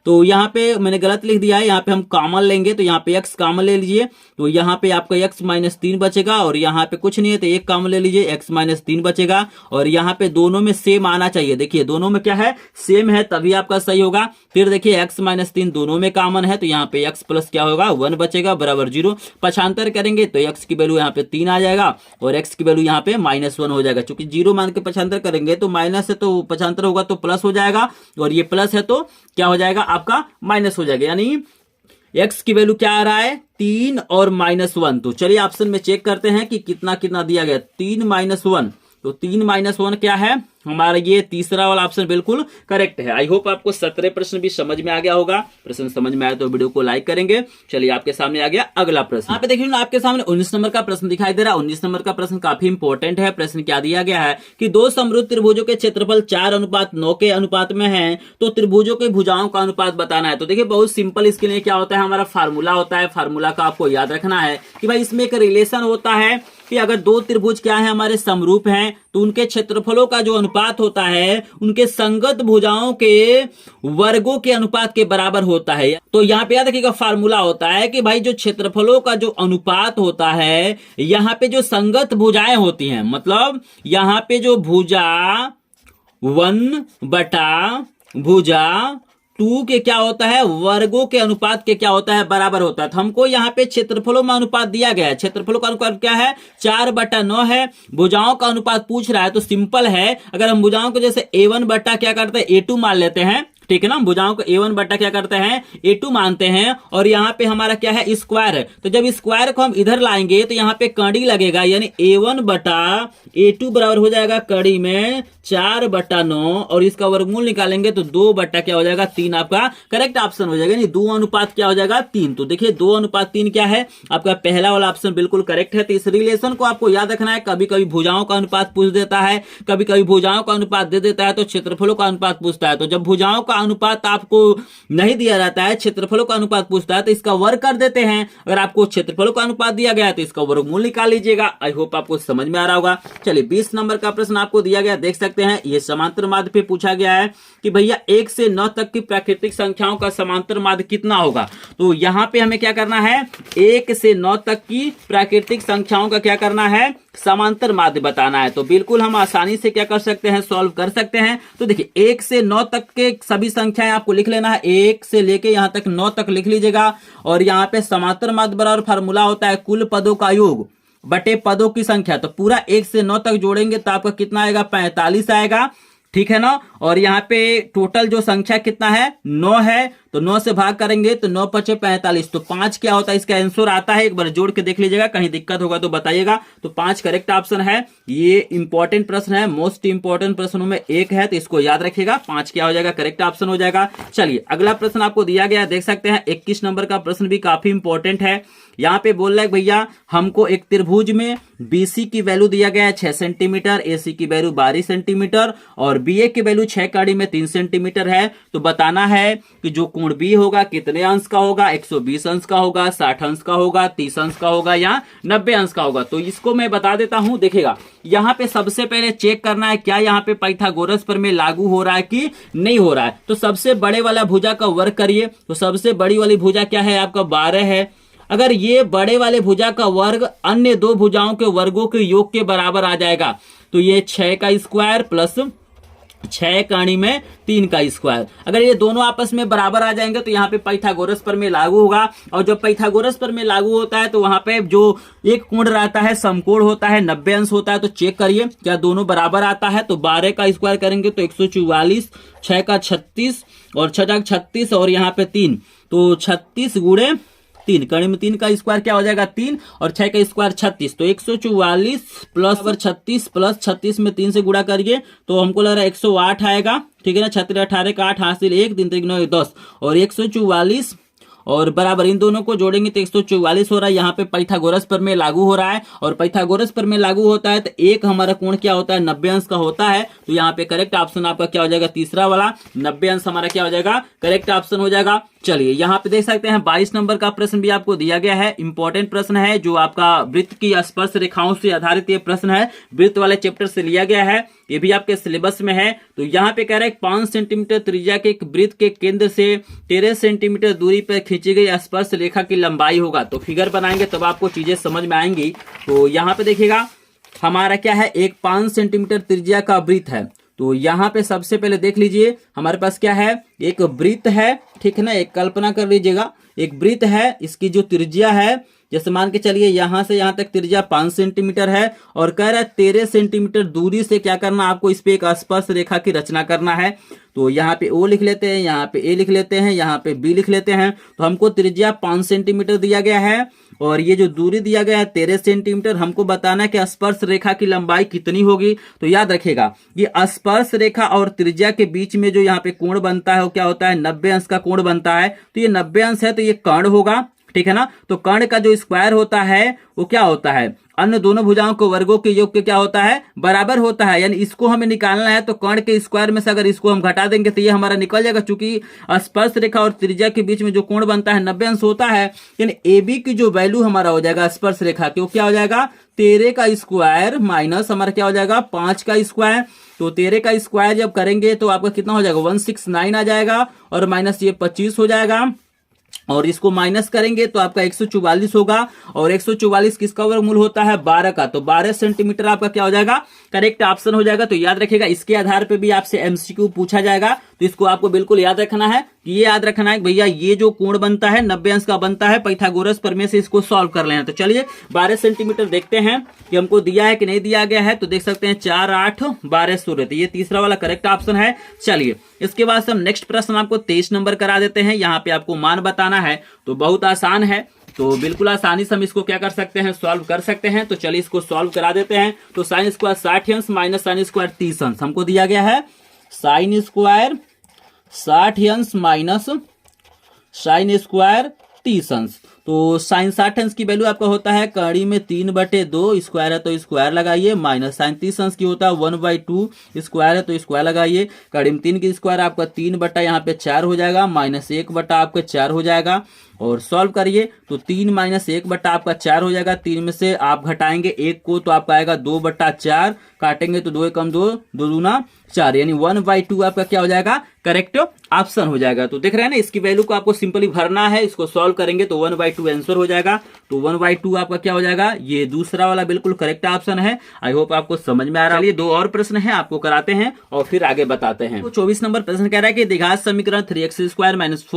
तो यहाँ पे मैंने गलत लिख दिया है, यहाँ पे हम कॉमन लेंगे, तो यहाँ पे x कॉमन ले लीजिए, तो यहाँ पे आपका x - 3 बचेगा, और यहाँ पे कुछ नहीं है तो 1 कॉमन ले लीजिए, x - 3 बचेगा। और यहाँ पे दोनों में सेम आना चाहिए, देखिए दोनों में क्या है, सेम है, तभी आपका सही होगा। फिर देखिए x - 3 दोनों में कॉमन है, तो यहाँ पे x प्लस क्या होगा 1 बचेगा बराबर 0। पक्षांतर करेंगे तो x की वैल्यू यहाँ पे 3 आ जाएगा, और x की वैल्यू यहाँ पे -1 हो जाएगा। चूंकि 0 मान के पक्षांतर करेंगे तो माइनस है, तो पक्षांतर होगा तो प्लस हो जाएगा, और ये प्लस है तो क्या हो जाएगा आपका माइनस हो जाएगा। यानी x की वैल्यू क्या आ रहा है, 3 और -1। तो चलिए ऑप्शन में चेक करते हैं कि कितना कितना दिया गया, 3 - 1, तो 3 - 1 क्या है हमारा ये तीसरा वाला ऑप्शन बिल्कुल करेक्ट है। आई होप आपको 17 प्रश्न भी समझ में आ गया होगा। प्रश्न समझ में आया तो वीडियो को लाइक करेंगे। चलिए आपके सामने आ गया अगला प्रश्न। यहाँ पे देखिए ना, आपके सामने 19 नंबर का प्रश्न दिखाई दे रहा है। 19 नंबर का प्रश्न काफी इंपॉर्टेंट है। प्रश्न क्या दिया गया है कि दो समरूप त्रिभुजों के क्षेत्रफल 4:9 के अनुपात में है, तो त्रिभुजों के भुजाओं का अनुपात बताना है। तो देखिए बहुत सिंपल, इसके लिए क्या होता है, हमारा फार्मूला होता है। फार्मूला का आपको याद रखना है कि भाई इसमें एक रिलेशन होता है कि अगर दो त्रिभुज क्या है हमारे समरूप हैं, तो उनके क्षेत्रफलों का जो अनुपात होता है उनके संगत भुजाओं के वर्गों के अनुपात के बराबर होता है। तो यहाँ पे याद रखिएगा फार्मूला होता है कि भाई जो क्षेत्रफलों का जो अनुपात होता है, यहाँ पे जो संगत भुजाएं होती हैं, मतलब यहाँ पे जो भुजा 1/भुजा 2 के क्या होता है, वर्गों के अनुपात के क्या होता है, बराबर होता है। तो हमको यहाँ पे क्षेत्रफलों में अनुपात दिया गया है। क्षेत्रफलों का अनुपात क्या है, 4/9 है। भुजाओं का अनुपात पूछ रहा है तो सिंपल है, अगर हम भुजाओं को जैसे A1 बटा क्या करते हैं, A2 मान लेते हैं, ठीक है ना। भुजाओं को A1 बटा क्या करते हैं, A2 मानते हैं, और यहाँ पे हमारा क्या है, स्क्वायर है। तो जब स्क्वायर को हम इधर लाएंगे तो यहाँ पे कड़ी लगेगा, यानी A1 बटा A2 बराबर हो जाएगा कड़ी में 4/9, और इसका वर्गमूल निकालेंगे तो 2 बटा क्या हो जाएगा, 3 आपका करेक्ट ऑप्शन हो जाएगा। यानी 2 अनुपात क्या हो जाएगा, 3। तो देखिए 2 अनुपात 3 क्या है, आपका पहला वाला ऑप्शन बिल्कुल करेक्ट है। तो इस रिलेशन को आपको याद रखना है। कभी कभी भुजाओं का अनुपात पूछ देता है, कभी कभी भुजाओं का अनुपात दे देता है तो क्षेत्रफलों का अनुपात पूछता है। तो जब भुजाओं का अनुपात आपको नहीं दिया जाता है, क्षेत्रफलों का अनुपात पूछता है, तो इसका वर्ग कर देते हैं। अगर आपको क्षेत्रफलों का अनुपात दिया गया है तो इसका वर्गमूल निकाल लीजिएगा। आई होप आपको समझ में आ रहा होगा। चलिए 20 नंबर का प्रश्न आपको दिया गया, देख सकते हैं। ये समांतर माध्य पे पूछा गया है कि भैया 1 से 9 तक की प्राकृतिक संख्याओं का समांतर माध्य कितना होगा। तो यहां पे हमें क्या करना है, 1 से 9 तक की प्राकृतिक संख्याओं का क्या करना है, समांतर माध्य बताना है। तो बिल्कुल हम आसानी से क्या कर सकते हैं, सॉल्व कर सकते हैं। तो देखिए 1 से 9 तक के सभी संख्याएं आपको लिख लेना है। 1 से लेके यहां तक 9 तक लिख लीजिएगा। और यहां पे समांतर माध्य बराबर फार्मूला होता है कुल पदों का योग बटे पदों की संख्या। तो पूरा 1 से 9 तक जोड़ेंगे तो आपका कितना आएगा, 45 आएगा, ठीक है ना। और यहाँ पे टोटल जो संख्या कितना है, 9 है। तो 9 से भाग करेंगे तो 9 × 5 = 45। तो 5 क्या होता है, इसका आंसर आता है। एक बार जोड़ के देख लीजिएगा, कहीं दिक्कत होगा तो बताइएगा। तो 5 करेक्ट ऑप्शन है। ये इंपॉर्टेंट प्रश्न है, मोस्ट इंपॉर्टेंट प्रश्नों में एक है, तो इसको याद रखिएगा। 5 क्या हो जाएगा, करेक्ट ऑप्शन हो जाएगा। चलिए अगला प्रश्न आपको दिया गया, देख सकते हैं। 21 नंबर का प्रश्न भी काफी इंपॉर्टेंट है। यहाँ पे बोल रहा है भैया हमको एक त्रिभुज में BC की वैल्यू दिया गया है 6 सेंटीमीटर, AC की वैल्यू 12 सेंटीमीटर, और BA की वैल्यू 6 कड़ी में 3 सेंटीमीटर है। तो बताना है कि जो कोण B होगा कितने अंश का होगा, 120 अंश का होगा, 60 अंश का होगा, 30 अंश का होगा, या 90 अंश का होगा। तो इसको मैं बता देता हूं। देखिएगा यहाँ पे सबसे पहले चेक करना है क्या यहाँ पे पाइथागोरस प्रमेय लागू हो रहा है कि नहीं हो रहा है। तो सबसे बड़े वाला भुजा का वर्ग करिए। तो सबसे बड़ी वाली भुजा क्या है, आपका 12 है। अगर ये बड़े वाले भुजा का वर्ग अन्य दो भुजाओं के वर्गों के योग के बराबर आ जाएगा, तो ये 6 का स्क्वायर प्लस 6 कड़ी में 3 का स्क्वायर, अगर ये दोनों आपस में बराबर आ जाएंगे तो यहाँ पे पाइथागोरस प्रमेय लागू होगा। और जब पाइथागोरस प्रमेय लागू होता है तो वहां पे जो एक कोण रहता है समकोण होता है, 90 अंश होता है। तो चेक करिए क्या दोनों बराबर आता है। तो 12 का स्क्वायर करेंगे तो 144, 6 का 36 और 6 का 36 और यहाँ पे 3, तो 36 गुणे 3, कड़ी में 3 का स्क्वायर क्या हो जाएगा, 3, और 6 का स्क्वायर 36। तो 144 प्लस 36 प्लस 36 में 3 से गुणा करिए तो हमको लग रहा है 108 आएगा, ठीक है ना। 36 18 का 8 हासिल 1, 3 3 9 10 और 144 और बराबर इन दोनों को जोड़ेंगे तो 144 हो रहा है। यहाँ पे पाइथागोरस प्रमेय लागू हो रहा है, और पाइथागोरस प्रमेय लागू होता है तो एक हमारा कोण क्या होता है, 90 अंश का होता है। तो यहाँ पे करेक्ट ऑप्शन आपका क्या हो जाएगा, तीसरा वाला 90 अंश हमारा क्या हो जाएगा, करेक्ट ऑप्शन हो जाएगा। चलिए यहाँ पे देख सकते हैं 22 नंबर का प्रश्न भी आपको दिया गया है। इंपॉर्टेंट प्रश्न है जो आपका वृत्त की स्पर्श रेखाओं से आधारित ये प्रश्न है, वृत्त वाले चैप्टर से लिया गया है, ये भी आपके सिलेबस में है। तो यहाँ पे कह रहा है 5 सेंटीमीटर त्रिज्या के एक वृत्त के केंद्र से 13 सेंटीमीटर दूरी पर खींची गई स्पर्श रेखा की लंबाई होगा। तो फिगर बनाएंगे तब आपको चीजें समझ में आएंगी। तो यहाँ पे देखिएगा हमारा क्या है, एक 5 सेंटीमीटर त्रिज्या का वृत्त है। तो यहाँ पे सबसे पहले देख लीजिए हमारे पास क्या है, एक वृत्त है, ठीक है ना। एक कल्पना कर लीजिएगा, एक वृत्त है, इसकी जो त्रिज्या है जैसे मान के चलिए यहाँ से यहाँ तक त्रिज्या 5 सेंटीमीटर है और कह रहा है 13 सेंटीमीटर दूरी से क्या करना, आपको इस पे एक स्पर्श रेखा की रचना करना है। तो यहाँ पे O लिख लेते हैं, यहाँ पे A लिख लेते हैं, यहाँ पे B लिख लेते हैं। तो हमको त्रिज्या 5 सेंटीमीटर दिया गया है और ये जो दूरी दिया गया है 13 सेंटीमीटर। हमको बताना है कि स्पर्श रेखा की लंबाई कितनी होगी। तो याद रखिएगा ये स्पर्श रेखा और त्रिज्या के बीच में जो यहाँ पे कोण बनता है वो क्या होता है, 90 अंश का कोण बनता है। तो ये 90 अंश है तो ये कर्ण होगा, ठीक है ना। तो कर्ण का जो स्क्वायर होता है वो क्या होता है, अन्य दोनों भुजाओं के वर्गों के योग के क्या होता है, बराबर होता है। यानी इसको हमें निकालना है तो कर्ण के स्क्वायर में से अगर इसको हम घटा देंगे तो ये हमारा निकल जाएगा। चूंकि स्पर्श रेखा और त्रिज्या के बीच में जो कोण बनता है 90 अंश होता है, यानी ए बी की जो वैल्यू हमारा हो जाएगा स्पर्श रेखा की वो क्या हो जाएगा, 13 का स्क्वायर माइनस हमारा क्या हो जाएगा 5 का स्क्वायर। तो 13 का स्क्वायर जब करेंगे तो आपका कितना हो जाएगा 169 आ जाएगा और माइनस ये 25 हो जाएगा और इसको माइनस करेंगे तो आपका 144 होगा और 144 किसका वर्गमूल होता है 12 का। तो 12 सेंटीमीटर आपका क्या हो जाएगा, करेक्ट ऑप्शन हो जाएगा। तो याद रखिएगा इसके आधार पे भी आपसे एमसीक्यू पूछा जाएगा तो इसको आपको बिल्कुल याद रखना है कि ये याद रखना है भैया ये जो कोण बनता है 90 अंश का बनता है, पाइथागोरस प्रमेय से इसको सॉल्व कर लेना। तो चलिए 12 सेंटीमीटर देखते हैं कि हमको दिया है कि नहीं दिया गया है। तो देख सकते हैं 4 8 12 16, तो ये तीसरा वाला करेक्ट ऑप्शन है। चलिए इसके बाद हम नेक्स्ट प्रश्न आपको 23 नंबर करा देते हैं। यहाँ पे आपको मान बताना है तो बहुत आसान है, तो बिल्कुल आसानी से हम इसको क्या कर सकते हैं, सॉल्व कर सकते हैं। तो चलिए इसको सॉल्व करा देते हैं। तो साइन स्क्वायर 60 अंश माइनस साइन स्क्वायर 30 अंश हमको दिया गया है। साइन स्क्वायर 60 अंश माइनस साइन स्क्वायर 30 अंश। तो साइन 60 अंश की वैल्यू आपका होता है कड़ी में 3/2, स्क्वायर है तो स्क्वायर लगाइए, माइनस साइन 30 अंश की होता है 1/2, स्क्वायर है तो स्क्वायर लगाइए। कड़ी में 3 की स्क्वायर आपका 3 यहाँ पे 4 हो जाएगा, माइनस 1 आपका 4 हो जाएगा और सॉल्व करिए तो 3 माइनस 1 आपका 4 हो जाएगा। 3 में से आप घटाएंगे 1 को तो आपका आएगा 2/4, काटेंगे तो 2 कम 2, 2 दूना 4, यानी 1/2 आपका क्या हो जाएगा, करेक्ट ऑप्शन हो जाएगा। तो देख रहे हैं ना इसकी वैल्यू को आपको सिंपली भरना है, इसको सॉल्व करेंगे तो 1/2 आंसर हो जाएगा। तो 1/2 आपका क्या हो जाएगा, ये दूसरा वाला बिल्कुल करेक्ट ऑप्शन है। आई होप आपको समझ में आ रहा है। दो और प्रश्न है आपको कराते हैं और फिर आगे बताते हैं। तो 24 नंबर प्रश्न कह रहा है कि द्विघात समीकरण 3x² -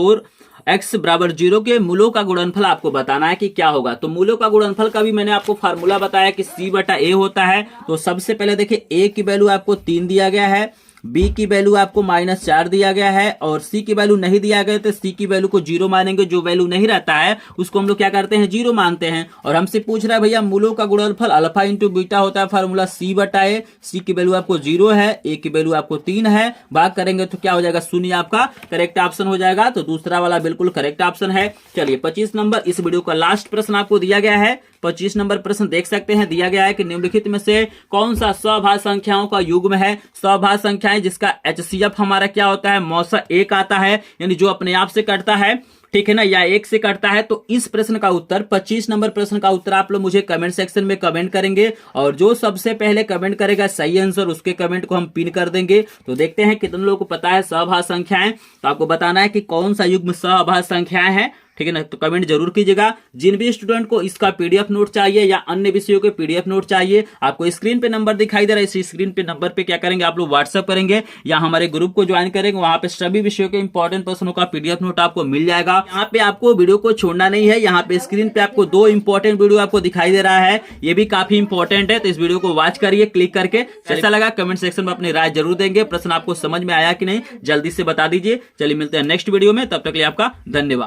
4x = 0 के मूलों का गुणनफल आपको बताना है कि क्या होगा। तो मूलों का गुणनफल का भी मैंने आपको फार्मूला बताया कि c/a होता है। तो सबसे पहले देखिए a की वैल्यू आपको 3 दिया गया है, b की वैल्यू आपको -4 दिया गया है और c की वैल्यू नहीं दिया गया तो c की वैल्यू को 0 मानेंगे। जो वैल्यू नहीं रहता है उसको हम लोग क्या करते हैं 0 मानते हैं। और हमसे पूछ रहा है भैया मूलों का गुणनफल अल्फा इंटू बीटा होता है फार्मूला c/a। c की वैल्यू आपको 0 है, a की वैल्यू आपको 3 है, भाग करेंगे तो क्या हो जाएगा 0 आपका करेक्ट ऑप्शन हो जाएगा। तो दूसरा वाला बिल्कुल करेक्ट ऑप्शन है। चलिए 25 नंबर इस वीडियो का लास्ट प्रश्न आपको दिया गया है। 25 नंबर प्रश्न देख सकते हैं, दिया गया है कि निम्नलिखित में से कौन सा सभाज्य संख्याओं का युग्म है। सभाज्य संख्याएं जिसका HCF हमारा क्या होता है मौसा 1 आता है, यानी जो अपने आप से कटता है, ठीक है ना, या 1 से कटता है। तो इस प्रश्न का उत्तर 25 नंबर प्रश्न का उत्तर आप लोग मुझे कमेंट सेक्शन में कमेंट करेंगे और जो सबसे पहले कमेंट करेगा सही आंसर उसके कमेंट को हम पिन कर देंगे। तो देखते हैं कितने लोगों को पता है सभाज्य संख्याएं। तो आपको बताना है कि कौन सा युग्म सभाज्य संख्याएं हैं, ठीक है ना। तो कमेंट जरूर कीजिएगा। जिन भी स्टूडेंट को इसका पीडीएफ नोट चाहिए या अन्य विषयों के पीडीएफ नोट चाहिए, आपको स्क्रीन पे नंबर दिखाई दे रहा है, इसी स्क्रीन पे नंबर पे क्या करेंगे आप लोग व्हाट्सएप करेंगे या हमारे ग्रुप को ज्वाइन करेंगे। वहां पे सभी विषयों के इंपॉर्टेंट प्रश्नों का पीडीएफ नोट आपको मिल जाएगा। यहाँ पे आपको वीडियो को छोड़ना नहीं है। यहाँ पे स्क्रीन पे आपको 2 इंपॉर्टेंट वीडियो आपको दिखाई दे रहा है, ये भी काफी इंपॉर्टेंट है। तो इस वीडियो को वॉच करिए क्लिक करके। कैसा लगा कमेंट सेक्शन में अपनी राय जरूर देंगे। प्रश्न आपको समझ में आया कि नहीं जल्दी से बता दीजिए। चलिए मिलते हैं नेक्स्ट वीडियो में, तब तक के लिए आपका धन्यवाद।